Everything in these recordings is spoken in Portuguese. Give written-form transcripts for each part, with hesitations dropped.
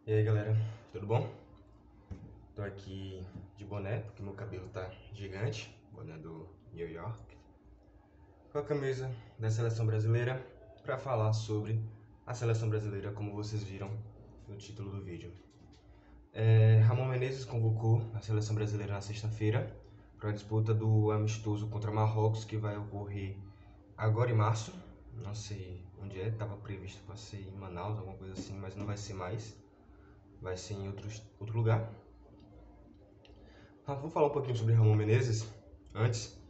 E aí galera, tudo bom? Tô aqui de boné, porque meu cabelo tá gigante, boné do New York, com a camisa da seleção brasileira, para falar sobre a seleção brasileira, como vocês viram no título do vídeo. Ramon Menezes convocou a seleção brasileira na sexta-feira para a disputa do amistoso contra Marrocos, que vai ocorrer agora em março. Não sei onde é, estava previsto para ser em Manaus, alguma coisa assim, mas não vai ser mais. Vai ser em outro lugar. Vou falar um pouquinho sobre Ramon Menezes antes.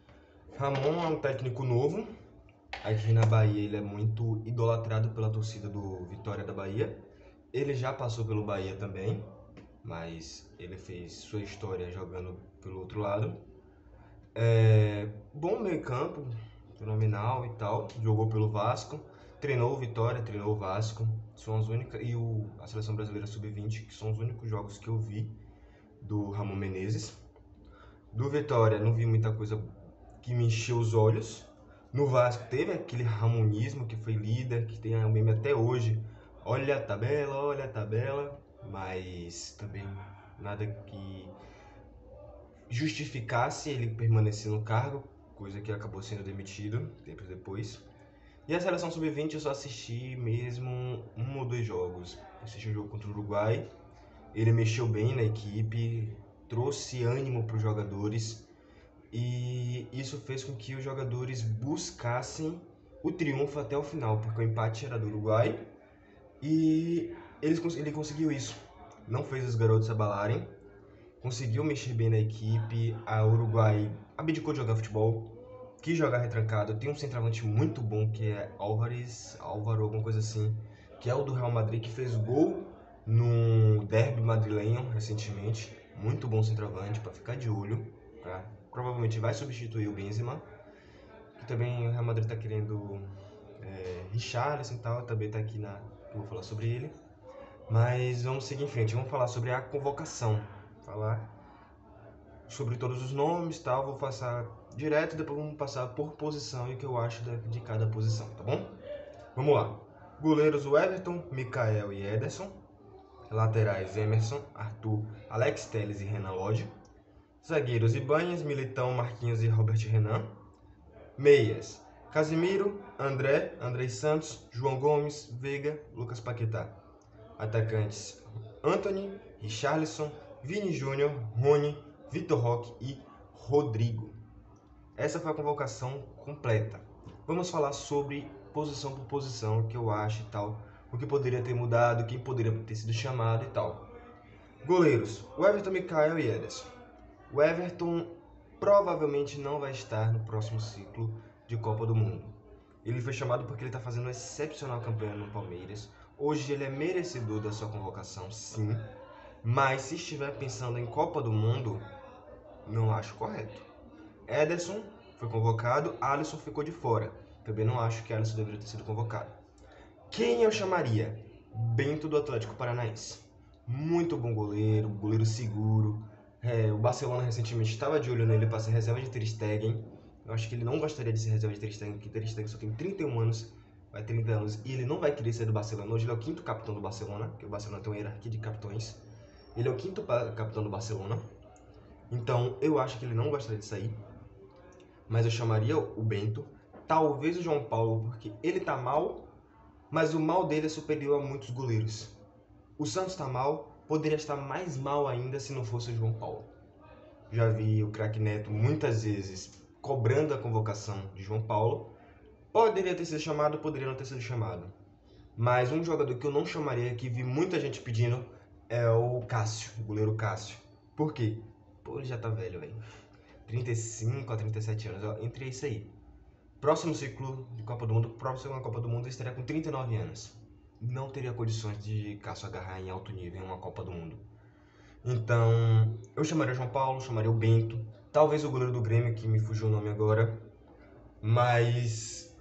Ramon é um técnico novo. Aqui na Bahia ele é muito idolatrado pela torcida do Vitória da Bahia. Ele já passou pelo Bahia também, mas ele fez sua história jogando pelo outro lado. Bom meio campo, fenomenal e tal. Jogou pelo Vasco, treinou o Vitória, treinou o Vasco. São as únicas, e a Seleção Brasileira Sub-20, que são os únicos jogos que eu vi do Ramon Menezes. Do Vitória não vi muita coisa que me encheu os olhos. No Vasco teve aquele ramonismo que foi líder, que tem o meme até hoje. Olha a tabela, mas também nada que justificasse ele permanecer no cargo, coisa que acabou sendo demitido tempos depois. E a seleção sub-20 eu só assisti mesmo um ou dois jogos. Assisti o jogo contra o Uruguai, ele mexeu bem na equipe, trouxe ânimo para os jogadores e isso fez com que os jogadores buscassem o triunfo até o final, porque o empate era do Uruguai e ele conseguiu isso. Não fez os garotos se abalarem, conseguiu mexer bem na equipe. A Uruguai abdicou de jogar futebol, quis jogar retrancado. Tem um centroavante muito bom que é Álvaro, alguma coisa assim, que é o do Real Madrid, que fez gol no derby madrilenho recentemente. Muito bom centroavante para ficar de olho, tá? Provavelmente vai substituir o Benzema, que também o Real Madrid está querendo Richarlison e tal, também está aqui que eu vou falar sobre ele. Mas vamos seguir em frente, vamos falar sobre a convocação, falar sobre todos os nomes e tal, vou passar direto, depois vamos passar por posição e o que eu acho de cada posição, tá bom? Vamos lá. Goleiros: Everton, Mikael e Ederson. Laterais: Emerson, Arthur, Alex Telles e Renan Lodge. Zagueiros: Ibanhas, Militão, Marquinhos e Robert Renan. Meias: Casimiro, Andrei Santos, João Gomes, Veiga, Lucas Paquetá. Atacantes: Anthony, Richarlison, Vini Júnior, Rony, Vitor Roque e Rodrigo. Essa foi a convocação completa. Vamos falar sobre posição por posição, o que eu acho e tal, o que poderia ter mudado, quem poderia ter sido chamado e tal. Goleiros: o Everton, Mikael e Ederson. O Everton provavelmente não vai estar no próximo ciclo de Copa do Mundo. Ele foi chamado porque ele está fazendo uma excepcional campanha no Palmeiras. Hoje ele é merecedor da sua convocação, sim. Mas se estiver pensando em Copa do Mundo, não acho correto. Ederson foi convocado, Alisson ficou de fora. Também não acho que Alisson deveria ter sido convocado. Quem eu chamaria? Bento do Atlético Paranaense. Muito bom goleiro, goleiro seguro. O Barcelona recentemente estava de olho nele para ser reserva de Ter Stegen. Eu acho que ele não gostaria de ser reserva de Ter Stegen, porque Ter Stegen só tem 31 anos, vai 30 anos, e ele não vai querer sair do Barcelona. Hoje ele é o quinto capitão do Barcelona, porque o Barcelona tem uma hierarquia de capitões. Ele é o quinto capitão do Barcelona. Então eu acho que ele não gostaria de sair. Mas eu chamaria o Bento. Talvez o João Paulo, porque ele tá mal, mas o mal dele é superior a muitos goleiros. O Santos tá mal, poderia estar mais mal ainda se não fosse o João Paulo. Já vi o craque Neto muitas vezes cobrando a convocação de João Paulo. Poderia ter sido chamado, poderia não ter sido chamado. Mas um jogador que eu não chamaria, que vi muita gente pedindo, é o Cássio, o goleiro Cássio. Por quê? Pô, ele já tá velho, velho. 35 a 37 anos, ó, entre isso aí. Próximo ciclo de Copa do Mundo, próxima Copa do Mundo, ele estaria com 39 anos. Não teria condições de Cássio agarrar em alto nível em uma Copa do Mundo. Então, eu chamaria o João Paulo, chamaria o Bento, talvez o goleiro do Grêmio, que me fugiu o nome agora, mas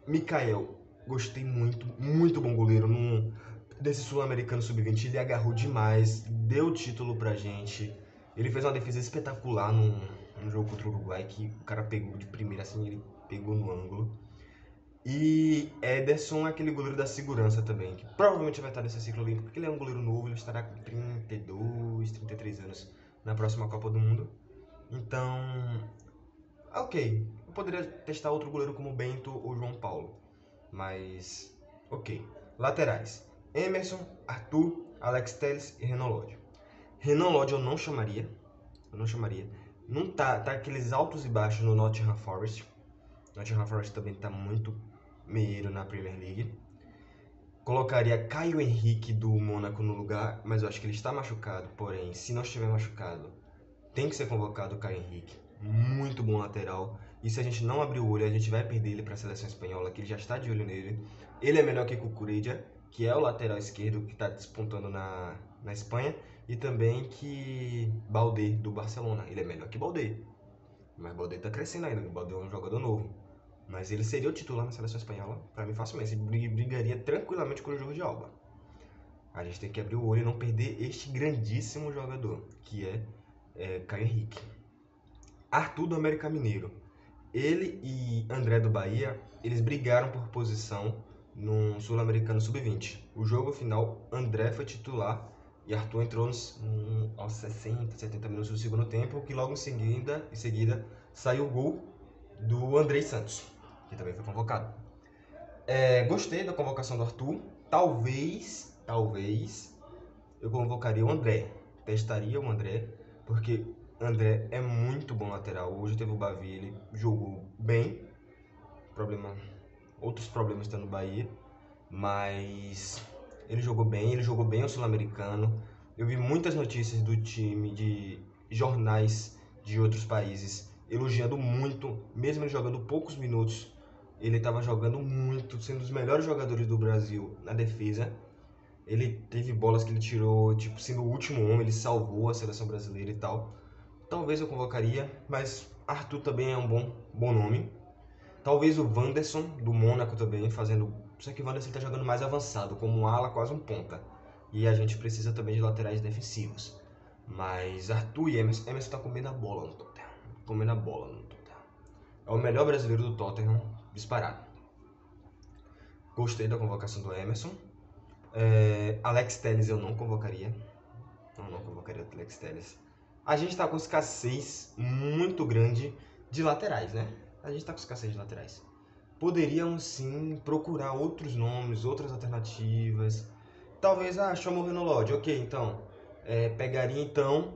Mikael, gostei muito, muito bom goleiro. Desse Sul-Americano Sub-20, ele agarrou demais, deu título pra gente. Ele fez uma defesa espetacular no jogo contra o Uruguai, que o cara pegou de primeira, assim, ele pegou no ângulo. E Ederson é aquele goleiro da segurança também, que provavelmente vai estar nesse ciclo olímpico, porque ele é um goleiro novo, ele estará com 32, 33 anos na próxima Copa do Mundo. Então, ok, eu poderia testar outro goleiro como Bento ou João Paulo, mas ok. Laterais: Emerson, Arthur, Alex Telles e Renan Lodge. Renan Lodge eu não chamaria. Não tá aqueles altos e baixos no Nottingham Forest. Nottingham Forest também tá muito meio na Premier League. Colocaria Caio Henrique do Mônaco no lugar, mas eu acho que ele está machucado. Porém, se não estiver machucado, tem que ser convocado o Caio Henrique. Muito bom lateral. E se a gente não abrir o olho, a gente vai perder ele para a seleção espanhola, que ele já está de olho nele. Ele é melhor que Cucurella, que é o lateral esquerdo que está despontando na Espanha. E também que Baldé, do Barcelona. Ele é melhor que Baldé. Mas Baldé está crescendo ainda. Baldé é um jogador novo. Mas ele seria o titular na seleção espanhola, para mim facilmente. Ele brigaria tranquilamente com o Jordi Alba. A gente tem que abrir o olho e não perder este grandíssimo jogador, que é Caio Henrique. Arthur do América Mineiro. Ele e André do Bahia, eles brigaram por posição no Sul-Americano Sub-20. O jogo final, André foi titular e Arthur entrou aos 60, 70 minutos do segundo tempo, que logo em seguida saiu o gol do Andrei Santos, que também foi convocado. Gostei da convocação do Arthur. Talvez eu convocaria o André. Testaria o André, porque André é muito bom lateral. Hoje teve o Bavi, ele jogou bem. Outros problemas estão no Bahia, mas ele jogou bem o Sul-Americano. Eu vi muitas notícias do time, de jornais de outros países, elogiando muito, mesmo ele jogando poucos minutos. Ele estava jogando muito, sendo um dos melhores jogadores do Brasil na defesa. Ele teve bolas que ele tirou, tipo, sendo o último homem, ele salvou a seleção brasileira e tal. Talvez eu convocaria, mas Arthur também é um bom nome. Talvez o Wanderson, do Mônaco também, fazendo... Só que o Wanderson está jogando mais avançado, como um ala, quase um ponta. E a gente precisa também de laterais defensivos. Mas Arthur e Emerson está comendo a bola no Tottenham. É o melhor brasileiro do Tottenham, disparado. Gostei da convocação do Emerson. Alex Telles eu não convocaria. Não convocaria o Alex Telles. A gente está com escassez muito grande de laterais, né? Poderiam sim procurar outros nomes, outras alternativas. Talvez, chamou o Renan Lodge. Ok, então, pegaria então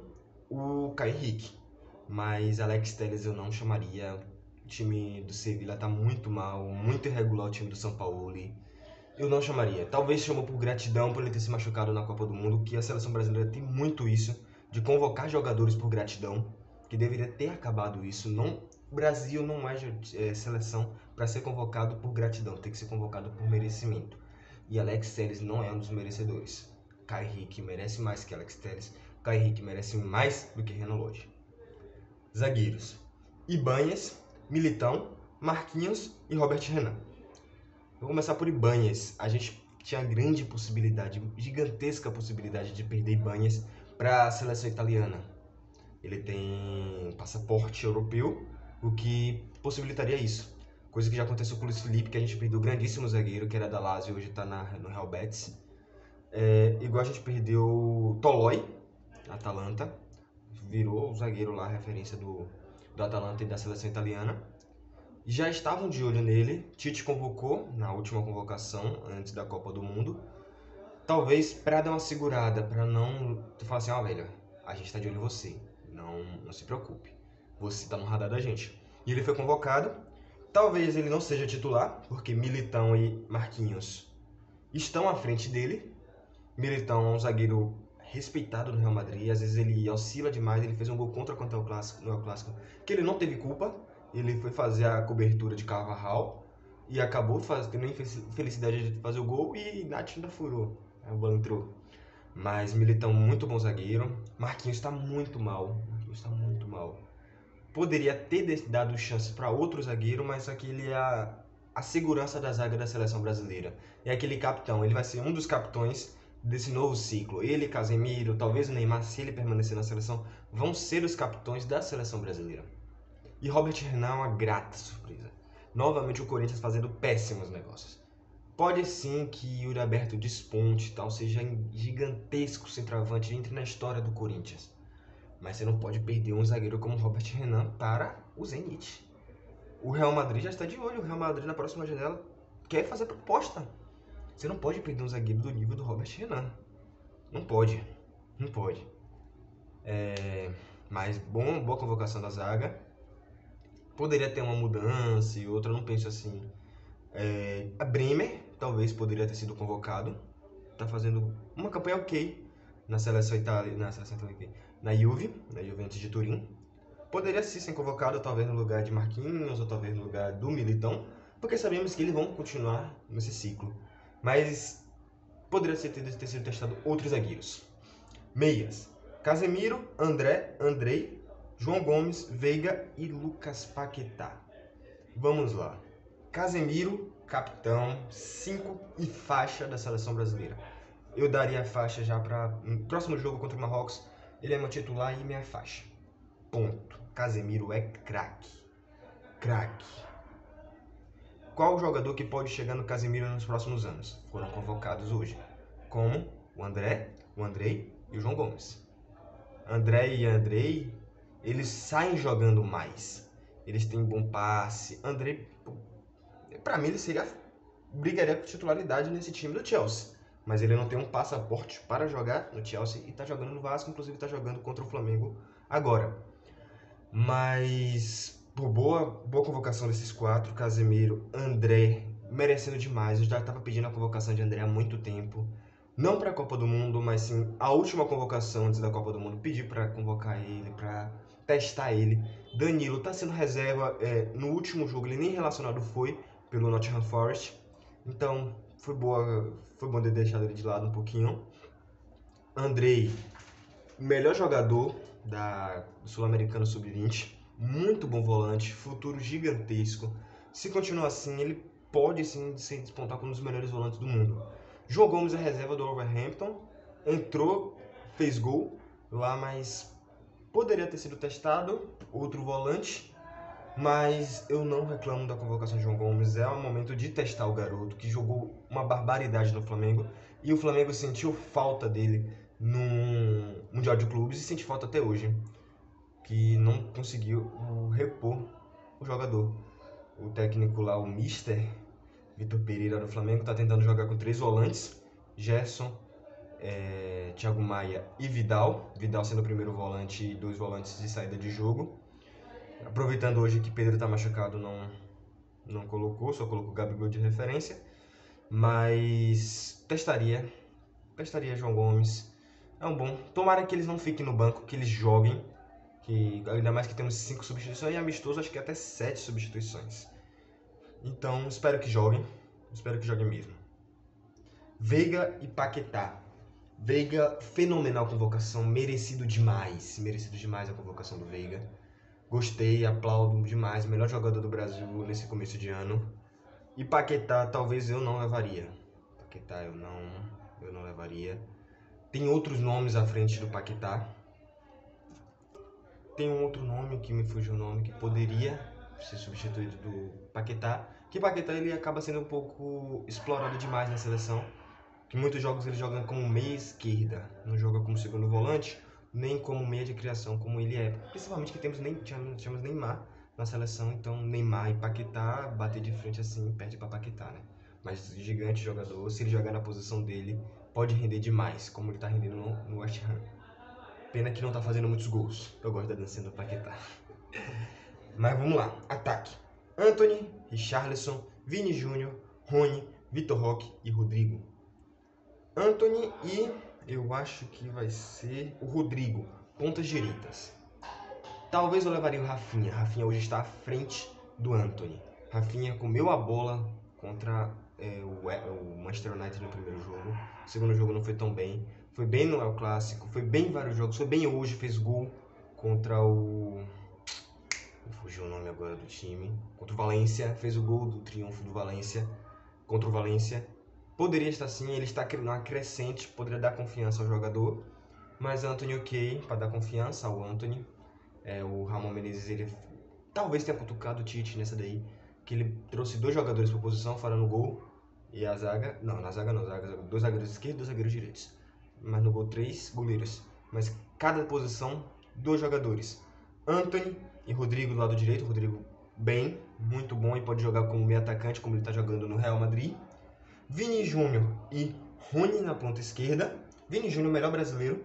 o Caio Henrique. Mas Alex Telles eu não chamaria. O time do Sevilla tá muito mal, muito irregular o time do São Paulo. Eu não chamaria. Talvez chamou por gratidão por ele ter se machucado na Copa do Mundo, que a seleção brasileira tem muito isso, de convocar jogadores por gratidão, que deveria ter acabado isso. O Brasil não é seleção para ser convocado por gratidão, tem que ser convocado por merecimento. E Alex Telles não é um dos merecedores. Caio Henrique merece mais que Alex Telles. Caio Henrique merece mais do que Renan Lodge. Zagueiros: Ibanez, Militão, Marquinhos e Robert Renan. Vou começar por Ibanez. A gente tinha grande possibilidade, gigantesca possibilidade de perder Ibanez para a seleção italiana. Ele tem passaporte europeu, o que possibilitaria isso. Coisa que já aconteceu com o Luiz Felipe, que a gente perdeu o grandíssimo zagueiro, que era da Lazio e hoje está no Real Betis. Igual a gente perdeu Tolói, Atalanta, virou o zagueiro lá, referência do Atalanta e da seleção italiana. Já estavam de olho nele, Tite convocou na última convocação, antes da Copa do Mundo. Talvez para dar uma segurada, para não... Tu fala assim, velho, a gente tá de olho em você, não se preocupe, você tá no radar da gente. E ele foi convocado. Talvez ele não seja titular, porque Militão e Marquinhos estão à frente dele. Militão é um zagueiro respeitado no Real Madrid, às vezes ele oscila demais, ele fez um gol contra o El Clássico, que ele não teve culpa, ele foi fazer a cobertura de Carvajal e acabou tendo a infelicidade de fazer o gol e Nath ainda furou, a bola entrou. Mas Militão, muito bom zagueiro. Marquinhos está muito mal, Poderia ter dado chance para outro zagueiro, mas aqui ele é a segurança da zaga da seleção brasileira. É aquele capitão, ele vai ser um dos capitões desse novo ciclo. Ele, Casemiro, talvez o Neymar, se ele permanecer na seleção, vão ser os capitões da seleção brasileira. E Robert Renan é uma grata surpresa. Novamente o Corinthians fazendo péssimos negócios. Pode sim que Yuri Alberto desponte e tal, seja gigantesco centroavante, entre na história do Corinthians. Mas você não pode perder um zagueiro como Robert Renan para o Zenit. O Real Madrid já está de olho. O Real Madrid na próxima janela quer fazer proposta. Você não pode perder um zagueiro do nível do Robert Renan. Não pode. Não pode. Mas boa convocação da zaga. Poderia ter uma mudança e outra, não penso assim. A Bremer talvez poderia ter sido convocado. Tá fazendo uma campanha ok na seleção italiana, na Juventus de Turim. Poderia sim ser convocado talvez no lugar de Marquinhos ou talvez no lugar do Militão, porque sabemos que eles vão continuar nesse ciclo. Mas poderia ter sido testado outros zagueiros. Meias: Casemiro, Andrei, João Gomes, Veiga e Lucas Paquetá. Vamos lá. Casemiro, capitão, 5 e faixa da seleção brasileira. Eu daria a faixa já para no próximo jogo contra o Marrocos. Ele é meu titular e minha faixa. Ponto. Casemiro é craque. Craque. Qual o jogador que pode chegar no Casemiro nos próximos anos? Foram convocados hoje. Como o Andrei e o João Gomes. Andrei, eles saem jogando mais. Eles têm bom passe. Andrei, pra mim, ele brigaria por titularidade nesse time do Chelsea. Mas ele não tem um passaporte para jogar no Chelsea e tá jogando no Vasco, inclusive tá jogando contra o Flamengo agora. Mas, boa convocação desses 4, Casemiro, André, merecendo demais. Eu já estava pedindo a convocação de André há muito tempo. Não para a Copa do Mundo, mas sim a última convocação antes da Copa do Mundo. Pedi para convocar ele, para testar ele. Danilo está sendo reserva. No último jogo ele nem relacionado foi pelo Nottingham Forest. Então, foi bom ter deixado ele de lado um pouquinho. Andrei, melhor jogador do Sul-Americano Sub-20, muito bom volante, futuro gigantesco. Se continuar assim, ele pode sim se despontar como um dos melhores volantes do mundo. João Gomes é reserva do Wolverhampton, entrou, fez gol lá, mas poderia ter sido testado, outro volante. Mas eu não reclamo da convocação de João Gomes, é o momento de testar o garoto, que jogou uma barbaridade no Flamengo, e o Flamengo sentiu falta dele no Mundial de Clubes e sente falta até hoje, que não conseguiu repor o jogador. O técnico lá, o Mister Vitor Pereira do Flamengo, está tentando jogar com 3 volantes, Gerson, Thiago Maia e Vidal sendo o primeiro volante e 2 volantes de saída de jogo. Aproveitando hoje que Pedro está machucado, não colocou, só colocou o Gabigol de referência. Mas testaria João Gomes. É um bom. Tomara que eles não fiquem no banco, que eles joguem. Ainda mais que temos 5 substituições e amistoso, acho que até 7 substituições. Então, espero que joguem. Espero que joguem mesmo. Veiga e Paquetá. Veiga, fenomenal convocação, merecido demais a convocação do Veiga. Gostei, aplaudo demais, melhor jogador do Brasil nesse começo de ano. E Paquetá, talvez eu não levaria. Paquetá eu não levaria. Tem outros nomes à frente do Paquetá. Tem um outro nome que me fugiu o nome, que poderia ser substituído do Paquetá. Que Paquetá ele acaba sendo um pouco explorado demais na seleção. Que muitos jogos ele joga como meia esquerda, não joga como segundo volante, nem como meia de criação, como ele é. Principalmente que temos Neymar na seleção, então Neymar e Paquetá bater de frente assim, perde para Paquetá, né? Mas gigante jogador, se ele jogar na posição dele, pode render demais, como ele tá rendendo no West Ham. Pena que não tá fazendo muitos gols. Eu gosto da dancinha do Paquetá. Mas vamos lá, ataque. Antony, Richarlison, Vini Júnior, Rony, Vitor Roque e Rodrigo. Antony e eu acho que vai ser o Rodrigo, pontas direitas. Talvez eu levaria o Rafinha. Rafinha hoje está à frente do Antony. Rafinha comeu a bola contra o Manchester United no primeiro jogo. O segundo jogo não foi tão bem. Foi bem no El Clássico, foi bem em vários jogos. Foi bem hoje, fez gol contra o... Fugiu o nome agora do time. Contra o Valência, fez o gol do triunfo do Valência contra o Valência. Poderia estar sim, ele está numa crescente, poderia dar confiança ao jogador. Mas Antony ok, para dar confiança ao Antony. O Ramon Menezes, ele talvez tenha cutucado o Tite nessa daí. que ele trouxe 2 jogadores por posição, fora no gol, e a zaga... Não, na zaga não, 2 zagueiros esquerdos e 2 zagueiros direitos. Mas no gol 3 goleiros. Mas cada posição, 2 jogadores. Antony e Rodrigo do lado direito. Rodrigo bem, muito bom e pode jogar como meio atacante, como ele está jogando no Real Madrid. Vini Júnior e Rony na ponta esquerda. Vini Júnior, melhor brasileiro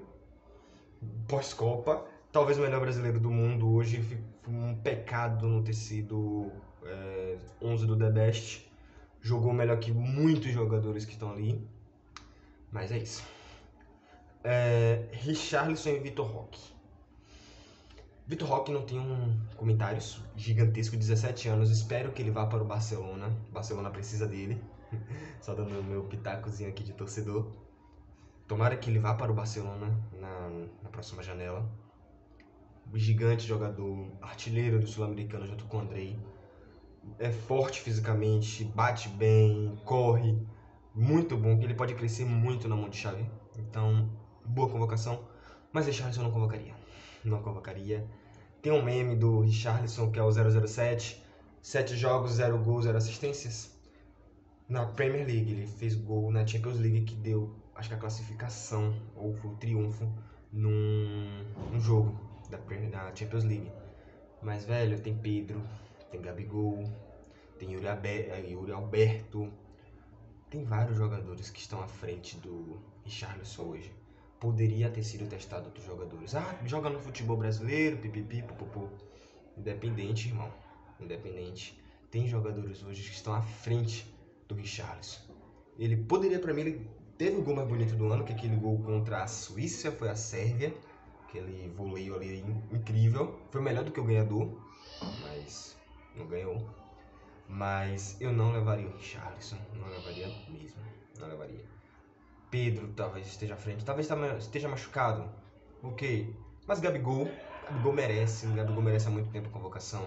pós-Copa. Talvez o melhor brasileiro do mundo hoje. Foi um pecado não ter sido 11 do The Best. Jogou melhor que muitos jogadores que estão ali. Mas é isso. Richarlison e Vitor Roque. Vitor Roque não tem comentários. Gigantesco, 17 anos. Espero que ele vá para o Barcelona. O Barcelona precisa dele. Só dando o meu pitacozinho aqui de torcedor. Tomara que ele vá para o Barcelona na próxima janela. Gigante jogador, artilheiro do Sul-Americano junto com o Andrei. É forte fisicamente, bate bem, corre. Muito bom, que ele pode crescer muito na mão de chave. Então, boa convocação. Mas Richarlison eu não convocaria. Não convocaria. Tem um meme do Richarlison que é o 007. 7 jogos, 0 gols, 0 assistências. Na Premier League, ele fez gol na Champions League que deu, acho que a classificação, ou foi o triunfo, num jogo da Champions League. Mas, velho, tem Pedro, tem Gabigol, tem Yuri Alberto. Tem vários jogadores que estão à frente do Richarlison hoje. Poderia ter sido testado outros jogadores. Joga no futebol brasileiro, pipipi, popopô. Independente, irmão. Independente. Tem jogadores hoje que estão à frente do Richarlison. Ele poderia, pra mim, ele teve o gol mais bonito do ano, que é aquele gol contra a Suíça, foi a Sérvia. Aquele voleio ali incrível. Foi melhor do que o ganhador, mas não ganhou. Mas eu não levaria o Richarlison, não levaria mesmo, não levaria. Pedro talvez esteja à frente, talvez esteja machucado, ok. Mas Gabigol merece há muito tempo a convocação.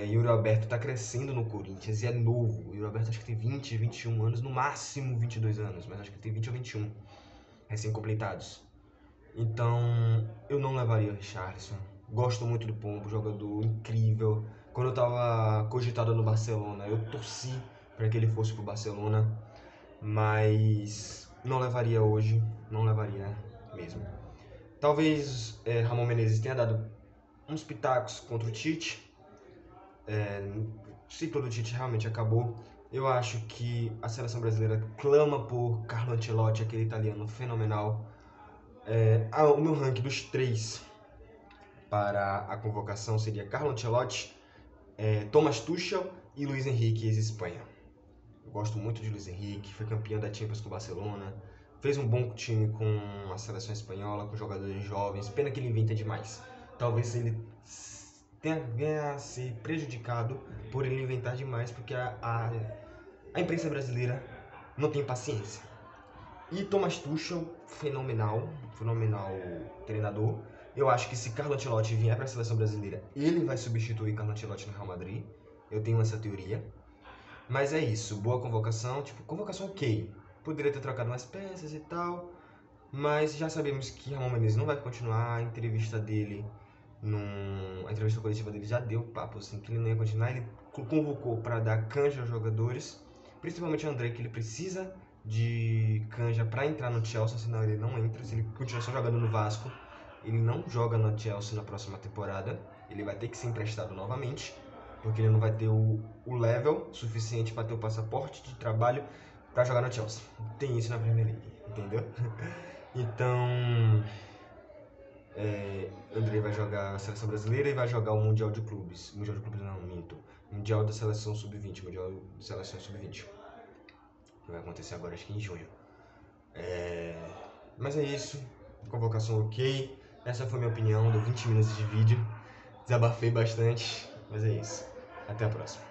Yuri Alberto tá crescendo no Corinthians e é novo. O Yuri Alberto acho que tem 20, 21 anos, no máximo 22 anos, mas acho que tem 20 ou 21 recém-completados. Então, eu não levaria o Richarlison. Gosto muito do Pombo, jogador incrível. Quando eu tava cogitado no Barcelona, eu torci para que ele fosse pro Barcelona, mas não levaria hoje, não levaria mesmo. Talvez Ramon Menezes tenha dado uns pitacos contra o Tite. O ciclo do Tite realmente acabou. Eu acho que a seleção brasileira clama por Carlo Ancelotti, aquele italiano fenomenal. O meu ranking dos 3 para a convocação seria Carlo Ancelotti, Thomas Tuchel e Luis Henrique, ex-Espanha. Eu gosto muito de Luis Henrique, foi campeão da Champions com o Barcelona, fez um bom time com a seleção espanhola, com jogadores jovens. Pena que ele inventa demais. Talvez ele tenha a ser prejudicado por ele inventar demais, porque a imprensa brasileira não tem paciência. E Thomas Tuchel, fenomenal treinador. Eu acho que se Carlo Ancelotti vier para a seleção brasileira, ele vai substituir Carlo Ancelotti no Real Madrid. Eu tenho essa teoria. Mas é isso, boa convocação. Convocação ok. Poderia ter trocado umas peças e tal. Mas já sabemos que Ramon Menezes não vai continuar. A entrevista coletiva dele já deu papo, assim, que ele não ia continuar. Ele convocou para dar canja aos jogadores. Principalmente o André, que ele precisa de canja para entrar no Chelsea, senão ele não entra. Se ele continuar só jogando no Vasco, ele não joga no Chelsea na próxima temporada. Ele vai ter que ser emprestado novamente, porque ele não vai ter o level suficiente para ter o passaporte de trabalho para jogar no Chelsea. Tem isso na Premier League, entendeu? Então, André vai jogar a seleção brasileira e vai jogar o Mundial de Clubes. Mundial de Clubes não, minto. Mundial da Seleção Sub-20, Mundial de Seleção Sub-20. Que vai acontecer agora, acho que em junho. Mas é isso. Convocação ok. Essa foi a minha opinião. Deu 20 minutos de vídeo. Desabafei bastante. Mas é isso. Até a próxima.